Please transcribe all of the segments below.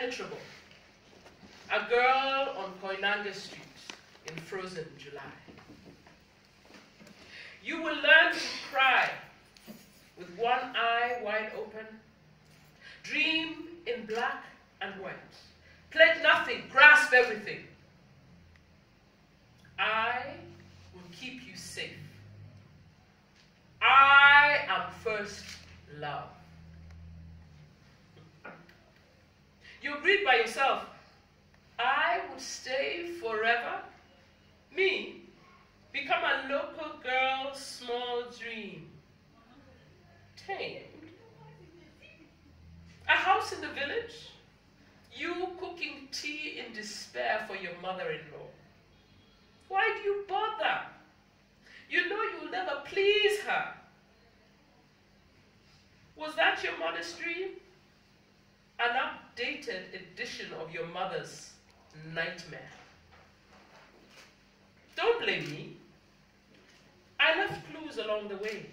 impenetrable. A girl on Koinange Street in frozen July. You will learn to cry with one eye wide open, dream in black and white, pledge nothing, grasp everything. I will keep you safe. I am first love. You agreed by yourself, I would stay forever. Me, become a local girl's small dream. Tamed. A house in the village, you cooking tea in despair for your mother-in-law. Why do you bother? You know you'll never please her. Was that your modest dream? An updated edition of your mother's nightmare. Don't blame me. I left clues along the way.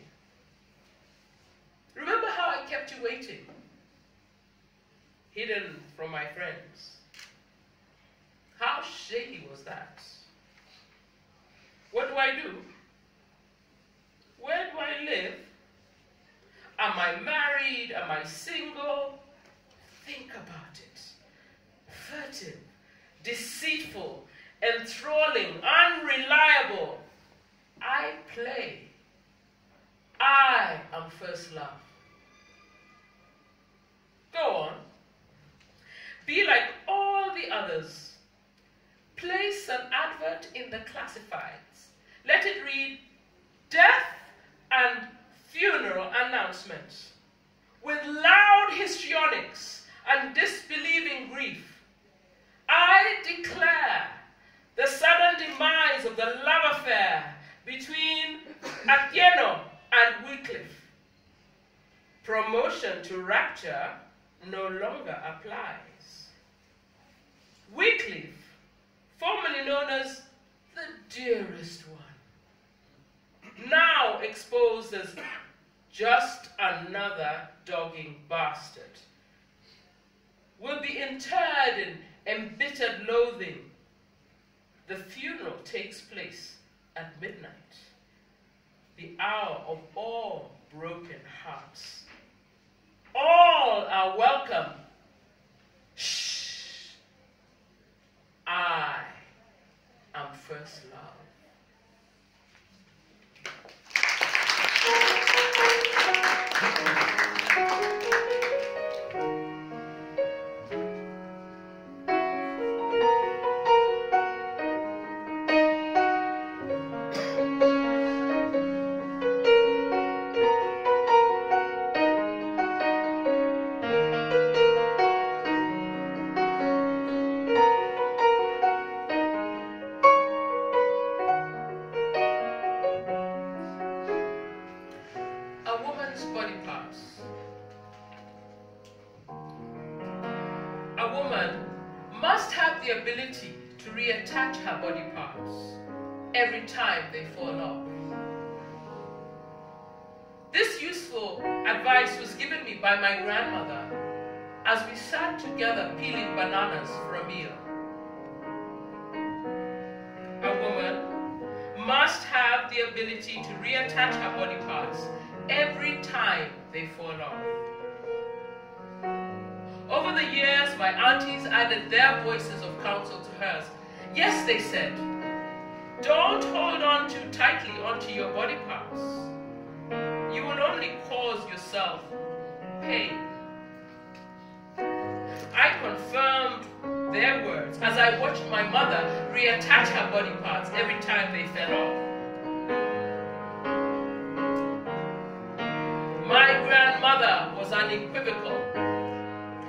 Remember how I kept you waiting, hidden from my friends? How shady was that? What do I do? Where do I live? Am I married? Am I single? Think about it. Furtive, deceitful, enthralling, unreliable. I play. I am first love. Go on. Be like all the others. Place an advert in the classifieds. Let it read, death and funeral announcements, with loud histrionics and disbelieving grief. I declare the sudden demise of the love affair between Athieno and Wycliffe. Promotion to rapture no longer applies. Wycliffe, formerly known as the dearest one, now exposed as just another dogging bastard, will be interred in embittered loathing. The funeral takes place at midnight, the hour of all broken hearts. All are welcome. Shh. I am first love. By my grandmother as we sat together peeling bananas for a meal. A woman must have the ability to reattach her body parts every time they fall off. Over the years, my aunties added their voices of counsel to hers. Yes, they said, don't hold on too tightly onto your body parts. You will only cause yourself pain. I confirmed their words as I watched my mother reattach her body parts every time they fell off. My grandmother was unequivocal.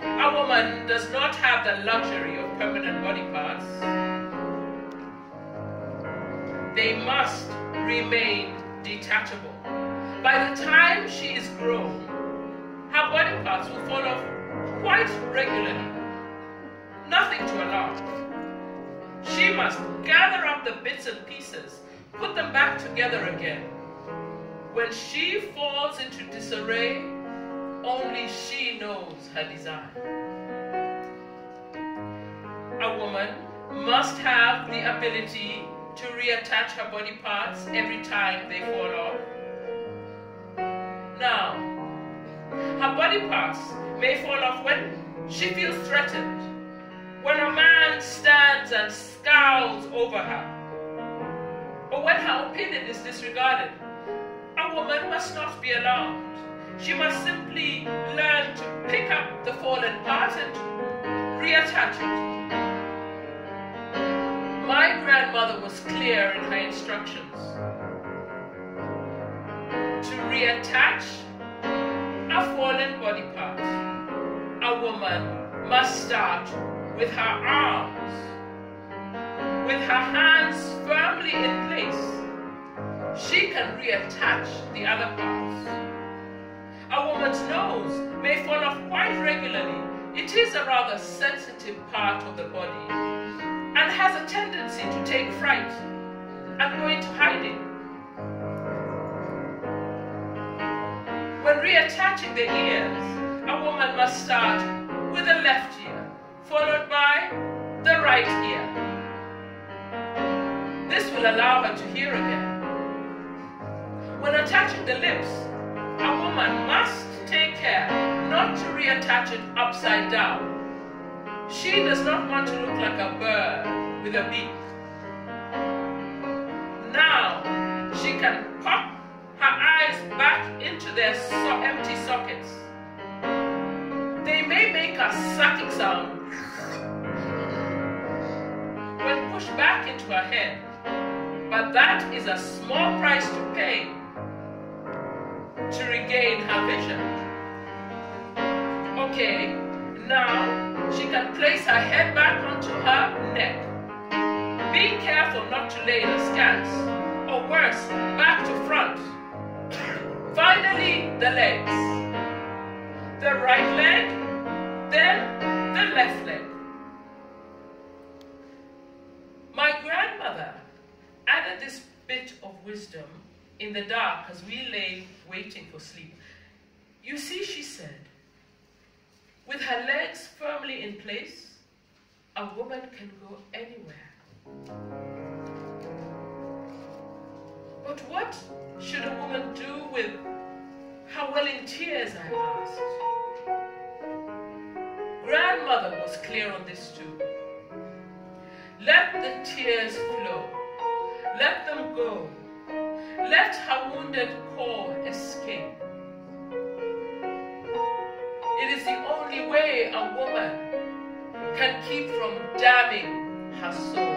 A woman does not have the luxury of permanent body parts. They must remain detachable. By the time she is grown, her body parts will fall off quite regularly. Nothing to alarm. She must gather up the bits and pieces, put them back together again. When she falls into disarray, only she knows her design. a woman must have the ability to reattach her body parts every time they fall off. Now, her body parts may fall off when she feels threatened, when a man stands and scowls over her, or when her opinion is disregarded. A woman must not be alarmed. She must simply learn to pick up the fallen part and reattach it. My grandmother was clear in her instructions. To reattach a fallen body part, a woman must start with her arms, with her hands firmly in place. She can reattach the other parts. A woman's nose may fall off quite regularly. It is a rather sensitive part of the body and has a tendency to take fright and go into hiding. When reattaching the ears, a woman must start with the left ear, followed by the right ear. This will allow her to hear again. When attaching the lips, a woman must take care not to reattach it upside down. She does not want to look like a bird with a beak. Now, she can pop her eyes back into their empty sockets. They may make a sucking sound when pushed back into her head, but that is a small price to pay to regain her vision. Okay, now she can place her head back onto her neck. Be careful not to lay it askance, or worse, back to front. Finally, the legs. The right leg, then the left leg. My grandmother added this bit of wisdom in the dark as we lay waiting for sleep. You see, she said, with her legs firmly in place, a woman can go anywhere. But what should a woman do with her welling tears, I asked. Grandmother was clear on this too. Let the tears flow. Let them go. Let her wounded core escape. It is the only way a woman can keep from damning her soul.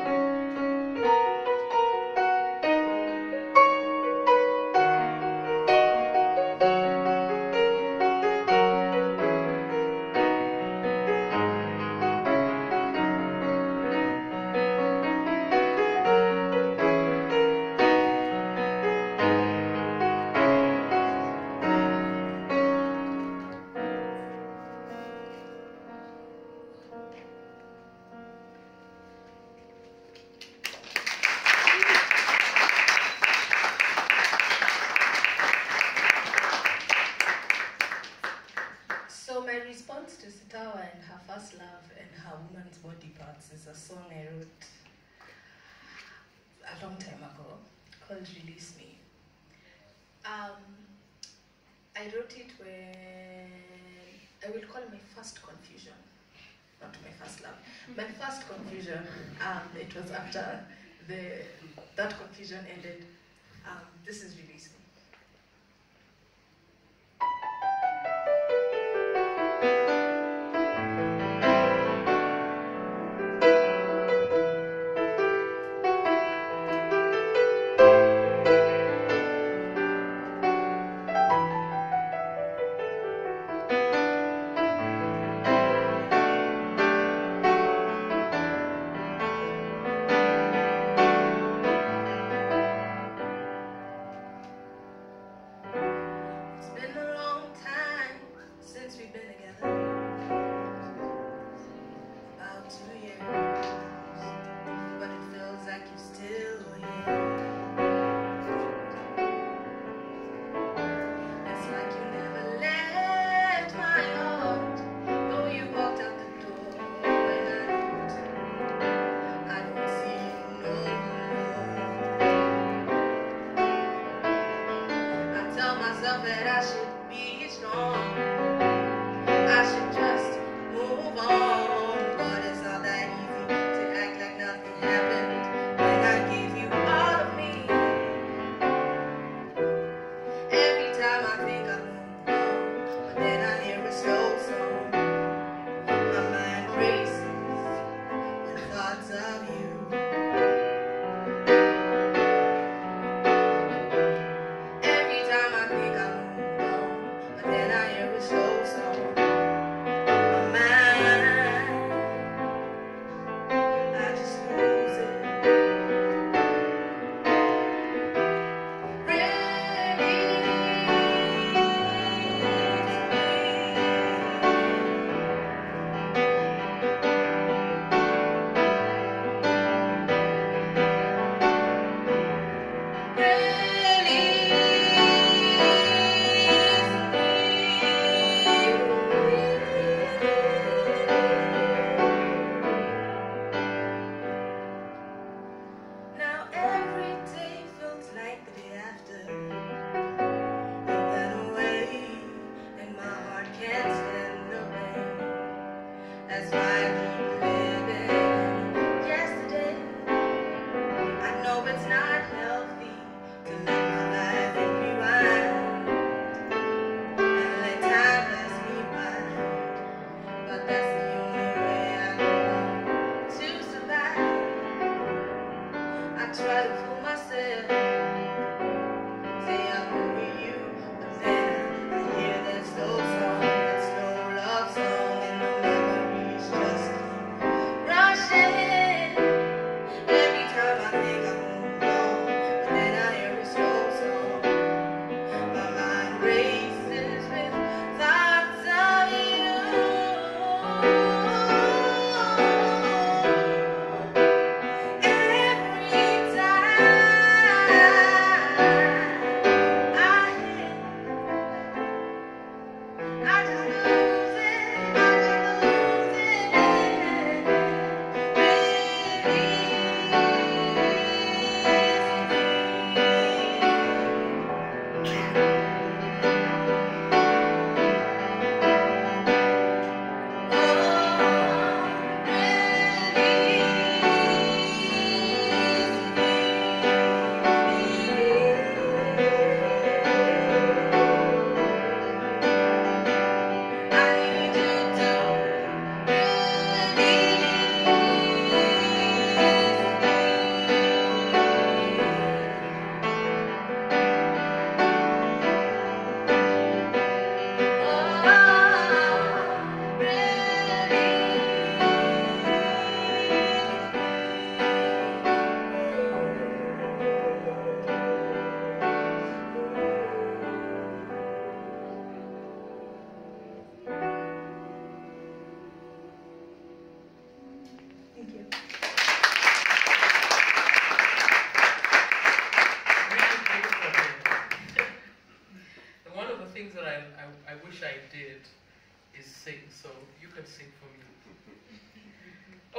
To Sitawa and her first love and her woman's body parts is a song I wrote a long time ago called Release Me. I wrote it when, I will call it my first confusion, not my first love. My first confusion, it was after that confusion ended. This is Release Me.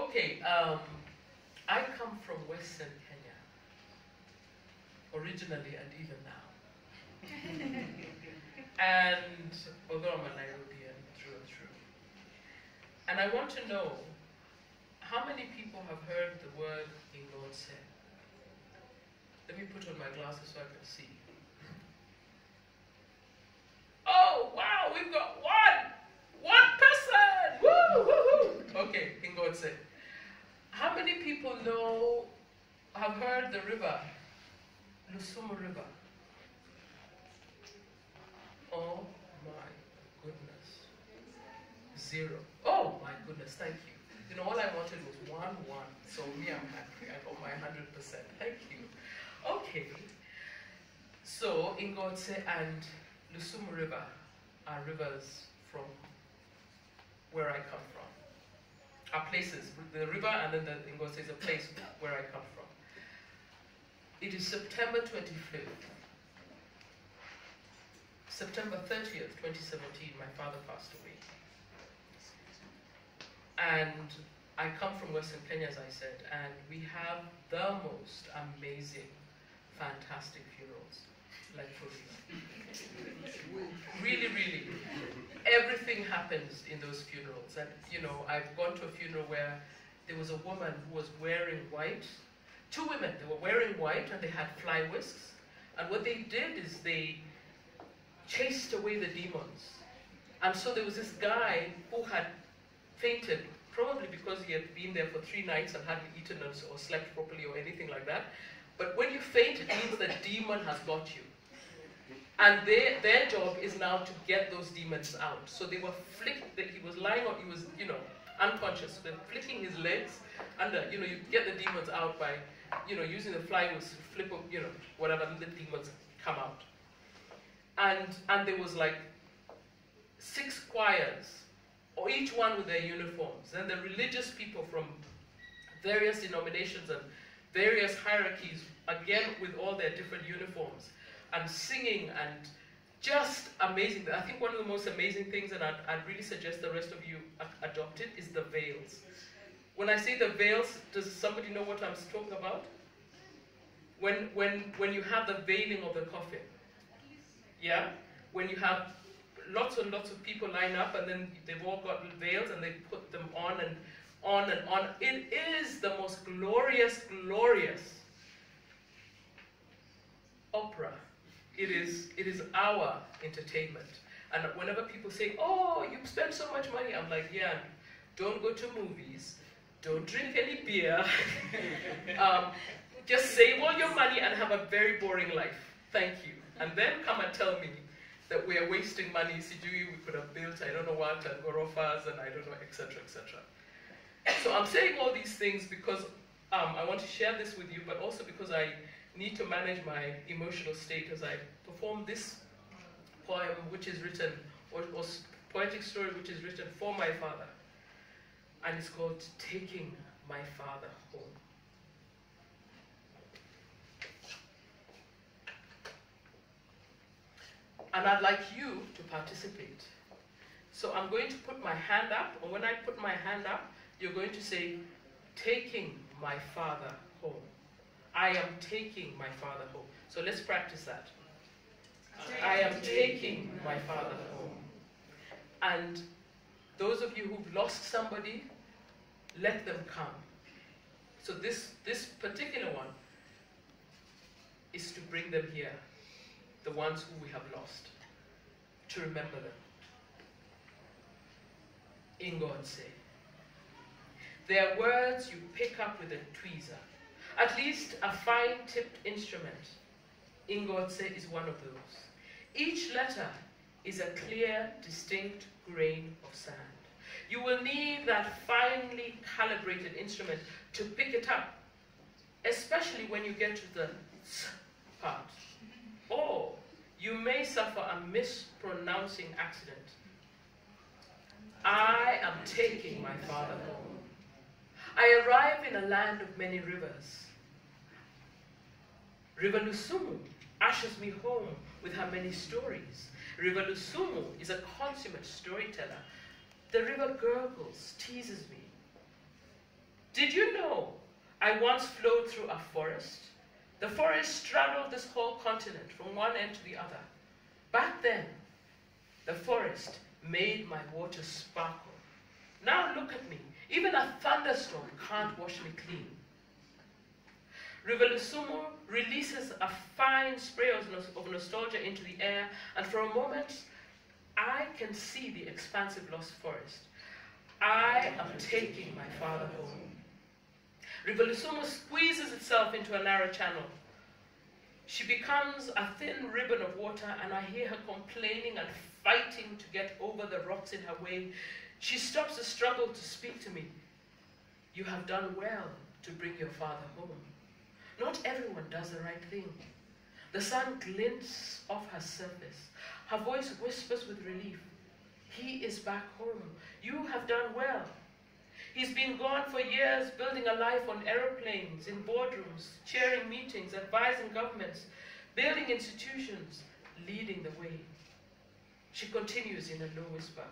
Okay, I come from Western Kenya, originally and even now. And although I'm a Nairobian through and through. And I want to know, how many people have heard the word Ingotse? Let me put on my glasses so I can see. Oh, wow, we've got one person! Woo, woo, woo. Okay, Ingotse. How many people have heard the river, Lusumo River? Oh my goodness. 0. Oh my goodness, thank you. You know, all I wanted was 1, 1. So me, I'm happy. I got my 100%. Thank you. Okay. So Ingotse and Lusumo River are rivers from where I come from. Are places. The river and then the Ingotse is a place where I come from. It is September 25th. September 30th, 2017, my father passed away. And I come from Western Kenya, as I said, and we have the most amazing, fantastic funerals, like for real. Really, really. Everything happens in those funerals. And, you know, I've gone to a funeral where there was a woman who was wearing white. 2 women, they were wearing white and they had fly whisks. And what they did is they chased away the demons. And so there was this guy who had fainted, probably because he had been there for 3 nights and hadn't eaten or slept properly or anything like that. But when you faint, it means the demon has got you. And their job is now to get those demons out. So they were he was lying on, he was, you know, unconscious. So they're flicking his legs under, you know, you get the demons out by, you know, using the fly wheel to flip up, you know, whatever, the demons come out. And there was like 6 choirs, or each one with their uniforms. And the religious people from various denominations and various hierarchies, again with all their different uniforms, and singing, and just amazing. I think one of the most amazing things, and I'd really suggest the rest of you adopt it, is the veils. When I say the veils, does somebody know what I'm talking about? When you have the veiling of the coffin. Yeah? When you have lots and lots of people line up and then they've all got veils and they put them on and on and on. It is the most glorious, glorious opera. It is our entertainment. And whenever people say, oh, you spend so much money, I'm like, yeah, don't go to movies, don't drink any beer, just save all your money and have a very boring life. Thank you. And then come and tell me that we are wasting money. Sijui, we could have built, I don't know what, and gorofas, and I don't know, etc., etc. So I'm saying all these things because I want to share this with you, but also because I need to manage my emotional state as I perform this poem, which is written, or poetic story, which is written for my father. And it's called Taking My Father Home. And I'd like you to participate. So I'm going to put my hand up, and when I put my hand up, you're going to say, taking my father home. I am taking my father home. So let's practice that. I am taking my father home. And those of you who've lost somebody, let them come. So this particular one is to bring them here, the ones who we have lost, to remember them. In God's name. They are words you pick up with a tweezer, at least a fine-tipped instrument. In God's name is one of those. Each letter is a clear, distinct grain of sand. You will need that finely calibrated instrument to pick it up, especially when you get to the s part. Or you may suffer a mispronouncing accident. I am taking my father home. I arrive in a land of many rivers. River Lusumo ushers me home with her many stories. River Lusumo is a consummate storyteller. The river gurgles, teases me. Did you know I once flowed through a forest? The forest straddled this whole continent from one end to the other. Back then, the forest made my water sparkle. Now look at me. Even a thunderstorm can't wash me clean. River Lusumo releases a fine spray of nostalgia into the air, and for a moment, I can see the expansive lost forest. I am taking my father home. River Lusumo squeezes itself into a narrow channel. She becomes a thin ribbon of water, and I hear her complaining and fighting to get over the rocks in her way. She stops the struggle to speak to me. You have done well to bring your father home. Not everyone does the right thing. The sun glints off her surface. Her voice whispers with relief. He is back home. You have done well. He's been gone for years, building a life on aeroplanes, in boardrooms, chairing meetings, advising governments, building institutions, leading the way. She continues in a low whisper.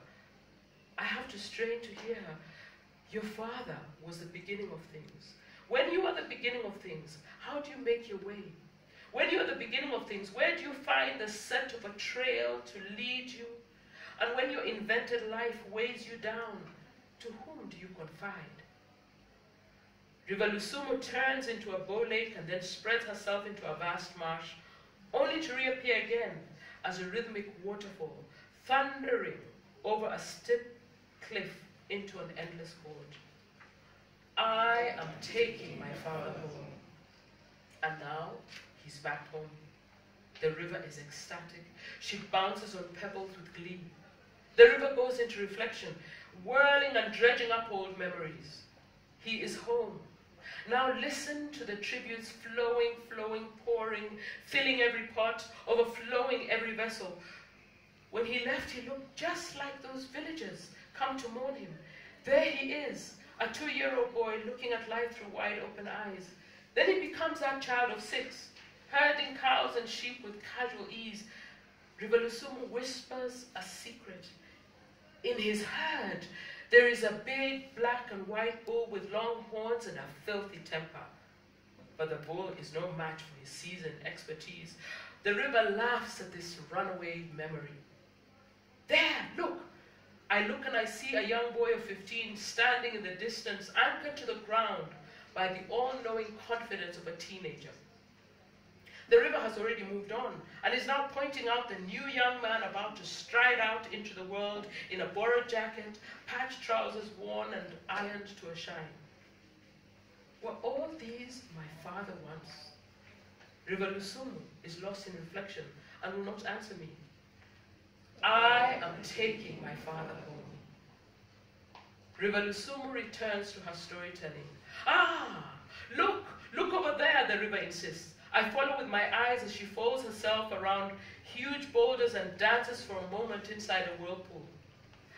I have to strain to hear her. Your father was the beginning of things. When you are the beginning of things, how do you make your way? When you are the beginning of things, where do you find the scent of a trail to lead you? And when your invented life weighs you down, to whom do you confide? River Lusumo turns into a bow lake and then spreads herself into a vast marsh, only to reappear again as a rhythmic waterfall, thundering over a steep cliff into an endless gorge. I am taking my father home. And now he's back home. The river is ecstatic. She bounces on pebbles with glee. The river goes into reflection, whirling and dredging up old memories. He is home. Now listen to the tributes flowing, flowing, pouring, filling every pot, overflowing every vessel. When he left, he looked just like those villagers come to mourn him. There he is, a 2-year-old boy looking at life through wide open eyes. Then he becomes that child of 6, herding cows and sheep with casual ease. River Lusumo whispers a secret. In his herd, there is a big black and white bull with long horns and a filthy temper. But the bull is no match for his seasoned expertise. The river laughs at this runaway memory. There, look! I look and I see a young boy of 15 standing in the distance, anchored to the ground by the all-knowing confidence of a teenager. The river has already moved on and is now pointing out the new young man about to stride out into the world in a borrowed jacket, patched trousers worn and ironed to a shine. Were all these my father once? River Lusumo is lost in reflection and will not answer me. I am taking my father home. River Lusumo returns to her storytelling. Ah, look over there, the river insists. I follow with my eyes as she folds herself around huge boulders and dances for a moment inside a whirlpool.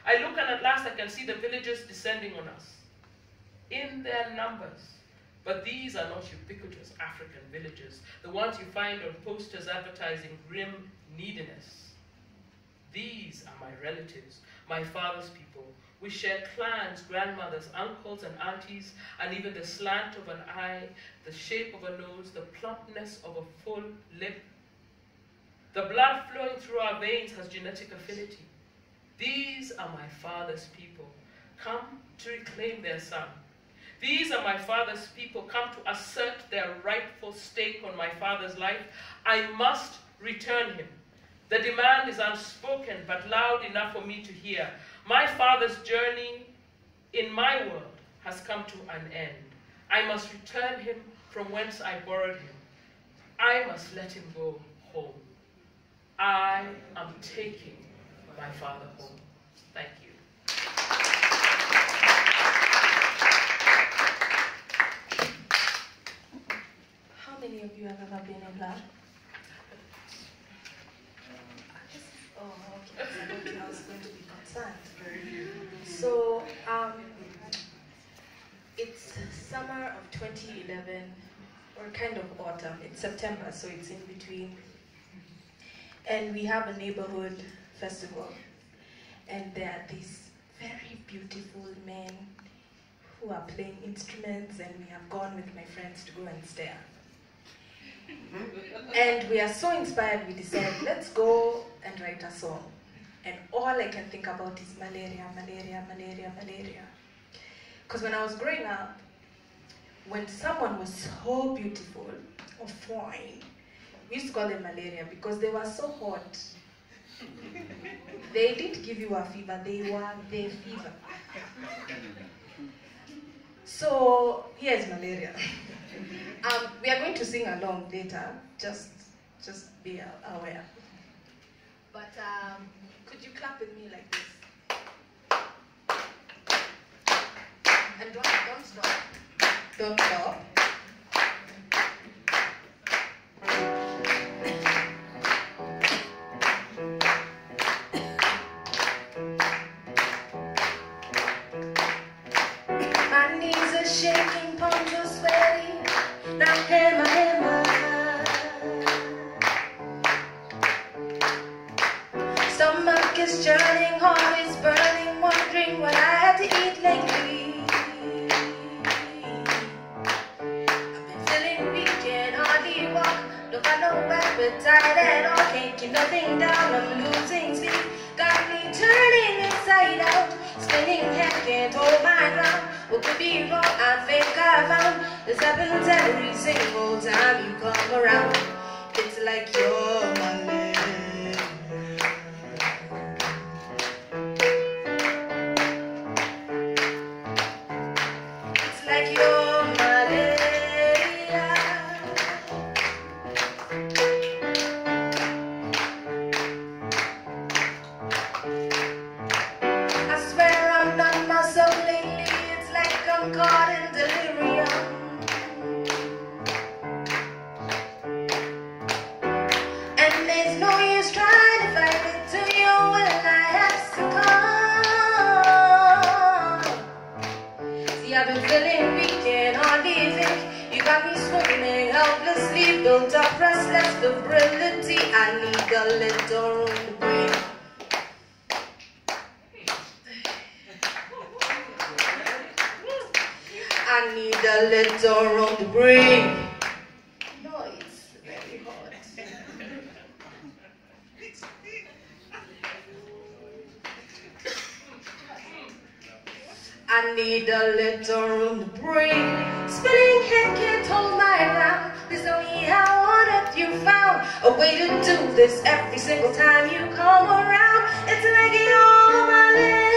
I look and at last I can see the villagers descending on us. In their numbers. But these are not ubiquitous African villages, the ones you find on posters advertising grim neediness. These are my relatives, my father's people. We share clans, grandmothers, uncles, and aunties, and even the slant of an eye, the shape of a nose, the plumpness of a full lip. The blood flowing through our veins has genetic affinity. These are my father's people, come to reclaim their son. These are my father's people, come to assert their rightful stake on my father's life. I must return him. The demand is unspoken, but loud enough for me to hear. My father's journey in my world has come to an end. I must return him from whence I borrowed him. I must let him go home. I am taking my father home. Thank you. How many of you have ever been in love? Oh, okay. I was going to be concerned. So, it's summer of 2011, or kind of autumn. It's September, so it's in between. And we have a neighborhood festival. And there are these very beautiful men who are playing instruments, and we have gone with my friends to go and stare. And we are so inspired, we decided, let's go and write a song. And all I can think about is malaria, malaria, malaria, malaria. Because when I was growing up, when someone was so beautiful or fine, we used to call them malaria because they were so hot. They didn't give you a fever, they were the fever. So here's malaria. We are going to sing along later, just be aware. But could you clap with me like this? And don't stop. Don't stop. My knees are shaking, palms are sweaty. Now hammer, hammer. Stomach is churning, heart is burning, wondering what I had to eat lately. I've been feeling weak and hardly walk. Don't got no appetite at all. Can't keep nothing down, I'm losing sleep. Got me turning inside out. Spinning head, can't hold my ground. What could be wrong? I think I found this happens every single time you come around. It's like you're my lady. It's like you're my lady. I swear I'm not myself lately. It's like I'm caught in delirium. And there's no use trying to fight it to you when I have to come. See, I've been feeling weak and hardly think. You got me swimming helplessly, built up restless virility. I need a little room to breathe. I need a little room to breathe. No, it's very hot. I need a little room to breathe. Spinning head can't hold my ground. There's only how on earth you found a way to do this every single time you come around. It's like you're my lady.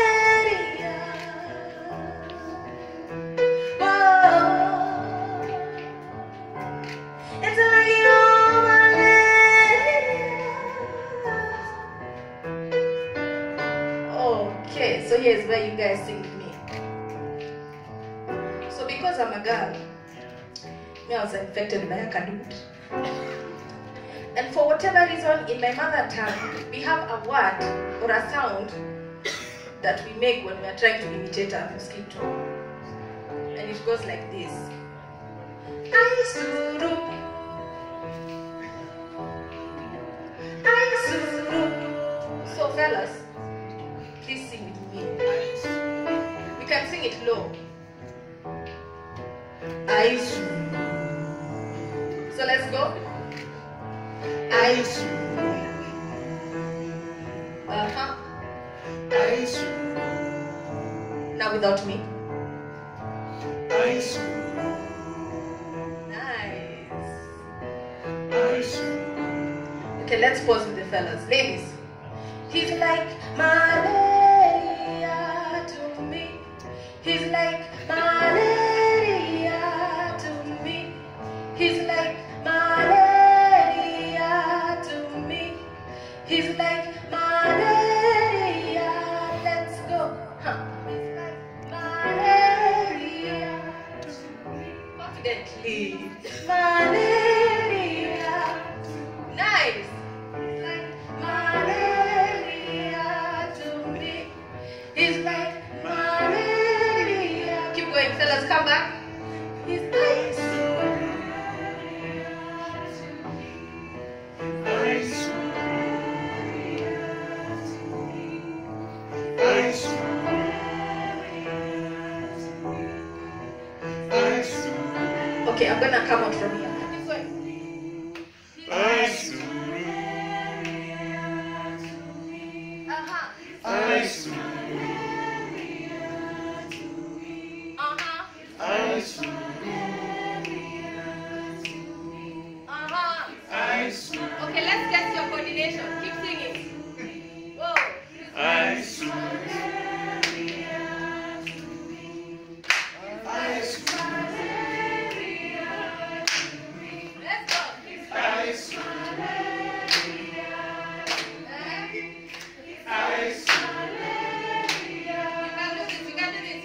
It's like you're my lady. Okay, so here's where you guys sing with me. So because I'm a girl, me I was infected by a kadut. And for whatever reason, in my mother tongue, we have a word or a sound that we make when we are trying to imitate a mosquito. And it goes like this. Aisuru. So fellas, please sing with me. We can sing it low. So let's go. Now without me. Nice. Okay, let's pause with the fellas. Ladies, he's like malaria to me. He's like malaria to me. He's like malaria to me. He's like malaria. Let's go. He's like malaria to me. Confidently. Malaria. Nice. He's like malaria to me. He's like malaria. Keep going, fellas. Come back. He's nice. Okay, I'm gonna come out from here. This way. Okay, let's get your coordination. Keep singing. Whoa. Let's go. You can do this.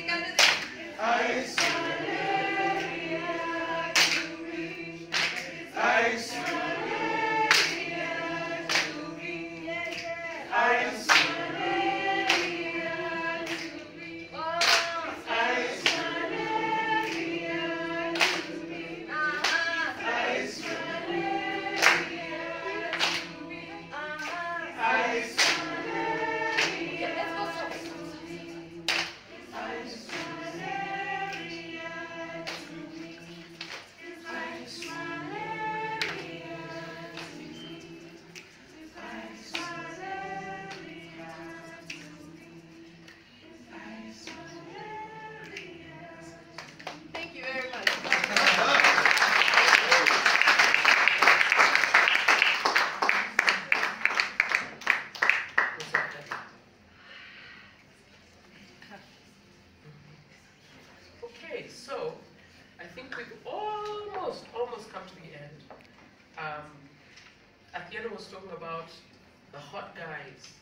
Thank you very much. Okay, so I think we've almost come to the end. Athieno was talking about the hot guys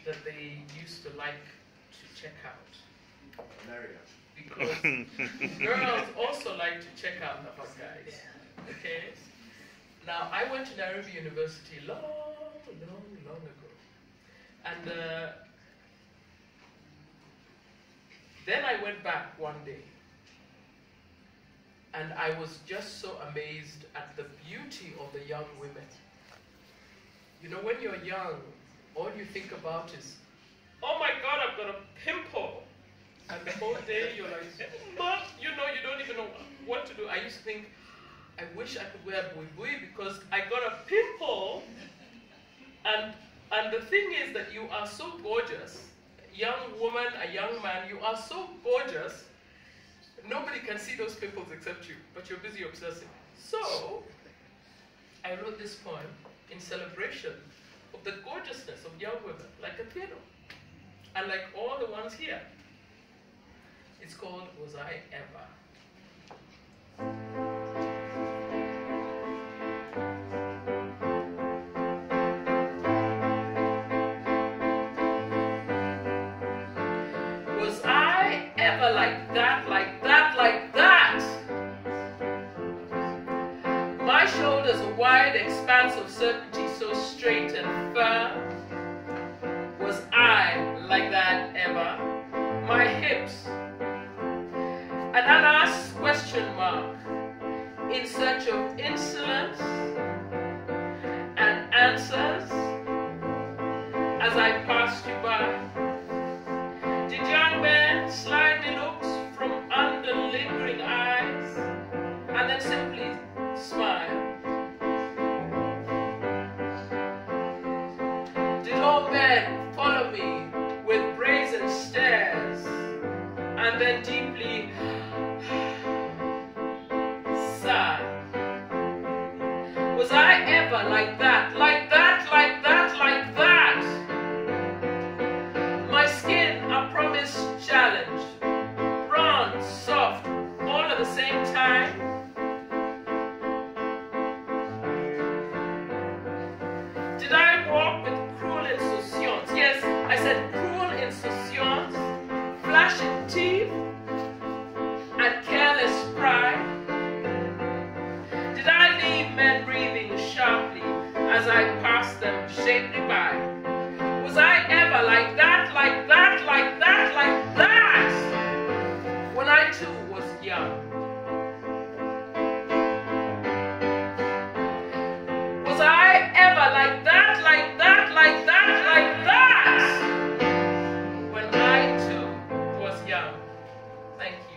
that they used to like to check out. Because girls also like to check out the hot guys. Okay? Now, I went to Nairobi University long ago. And then I went back one day. And I was just so amazed at the beauty of the young women. You know, when you're young, all you think about is, oh my God, I've got a pimple. And the whole day you're like, but you know, you don't even know what to do. I used to think, I wish I could wear bui because I got a pimple. And the thing is that you are so gorgeous. Young woman, a young man, you are so gorgeous. Nobody can see those pimples except you, but you're busy obsessing. So, I wrote this poem in celebration of the gorgeousness of young women, like Athieno, and like all the ones here. It's called Was I Ever? Was I ever like that, like that, like that? My shoulders a wide expanse of certainty, so straight and firm. Was I like that ever? My hips, an unasked question mark, in search of insolence and answers as I passed you by. Did young men slide me looks from under lingering eyes and then simply smile? Did old men follow me with brazen stares and then deeply sigh? Was I ever like that, like that, like that, like that? My skin a promised challenge, bronze, soft, all at the same time. Did I walk with cruel insouciance? Yes, I said cruel insouciance, flashing teeth and careless pride. Did I leave men breathing sharply as I passed them shapely by? Was I ever like that, like that, like that, like that? When I too was young. Was I ever like that, like that, like that, like that? When I too was young. Thank you.